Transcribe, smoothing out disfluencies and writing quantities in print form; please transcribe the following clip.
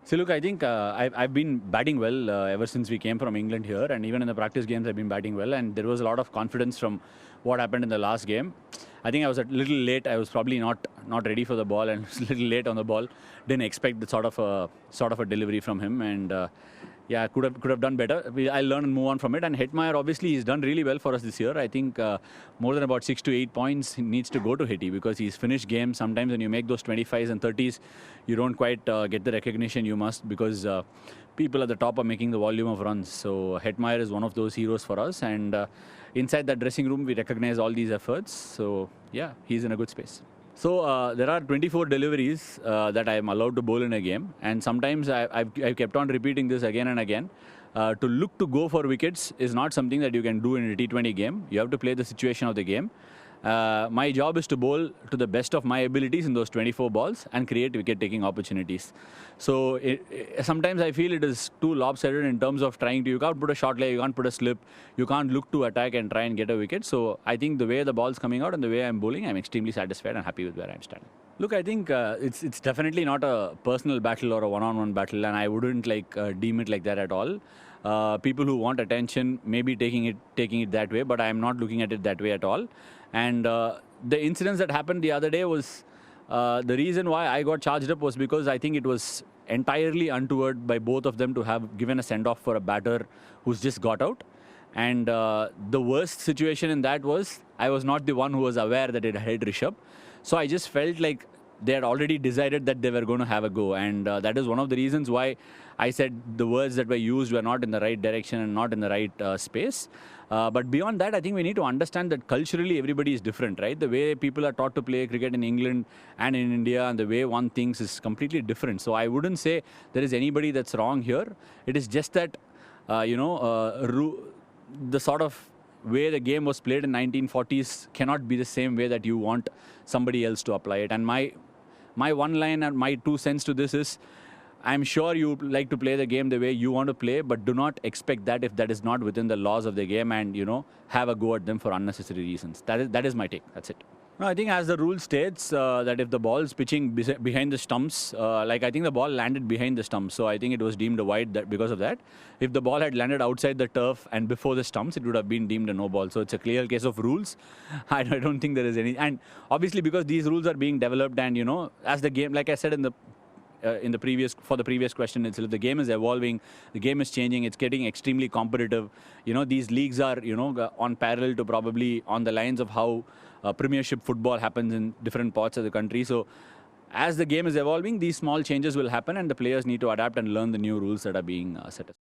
So look, I think I've been batting well ever since we came from England here, and even in the practice games I've been batting well, and there was a lot of confidence from what happened in the last game. I think I was a little late. I was probably not ready for the ball and was a little late on the ball. Didn't expect the sort of a delivery from him, and yeah, could have done better. I learned and move on from it. And Hetmeyer, obviously, he's done really well for us this year. I think more than about 6 to 8 points he needs to go to Hetty because he's finished games. Sometimes when you make those 25s and 30s, you don't quite get the recognition you must because people at the top are making the volume of runs. So Hetmeyer is one of those heroes for us. And inside that dressing room, we recognize all these efforts. So yeah, he's in a good space. So there are 24 deliveries that I am allowed to bowl in a game, and sometimes I've kept on repeating this again and again. To look to go for wickets is not something that you can do in a T20 game. You have to play the situation of the game. My job is to bowl to the best of my abilities in those 24 balls and create wicket-taking opportunities. So sometimes I feel it is too lopsided in terms of trying to, you can't put a short leg, you can't put a slip, you can't look to attack and try and get a wicket. So I think the way the ball's coming out and the way I'm bowling, I'm extremely satisfied and happy with where I'm standing. Look, I think it's definitely not a personal battle or a one-on-one battle, and I wouldn't deem it like that at all. People who want attention may be taking it that way, but I am not looking at it that way at all. And the incidents that happened the other day was the reason why I got charged up was because I think it was entirely untoward by both of them to have given a send-off for a batter who's just got out. And the worst situation in that was I was not the one who was aware that it had Rishabh. So I just felt like they had already decided that they were going to have a go. And that is one of the reasons why I said the words that were used were not in the right direction and not in the right space. But beyond that, I think we need to understand that culturally everybody is different, right? The way people are taught to play cricket in England and in India and the way one thinks is completely different. So I wouldn't say there is anybody that's wrong here. It is just that, the sort of way the game was played in 1940s cannot be the same way that you want somebody else to apply it. And my one line and my 2 cents to this is, I'm sure you like to play the game the way you want to play, but do not expect that if that is not within the laws of the game and, have a go at them for unnecessary reasons. That is my take. That's it. No, I think as the rule states that if the ball is pitching behind the stumps, I think the ball landed behind the stumps, so I think it was deemed a wide because of that. If the ball had landed outside the turf and before the stumps, it would have been deemed a no ball. So it's a clear case of rules. I don't think there is any. And obviously because these rules are being developed and, as the game, like I said in the previous question itself, the game is evolving, the game is changing, it's getting extremely competitive. These leagues are, on parallel to probably on the lines of how Premiership football happens in different parts of the country. So as the game is evolving, these small changes will happen and the players need to adapt and learn the new rules that are being set up.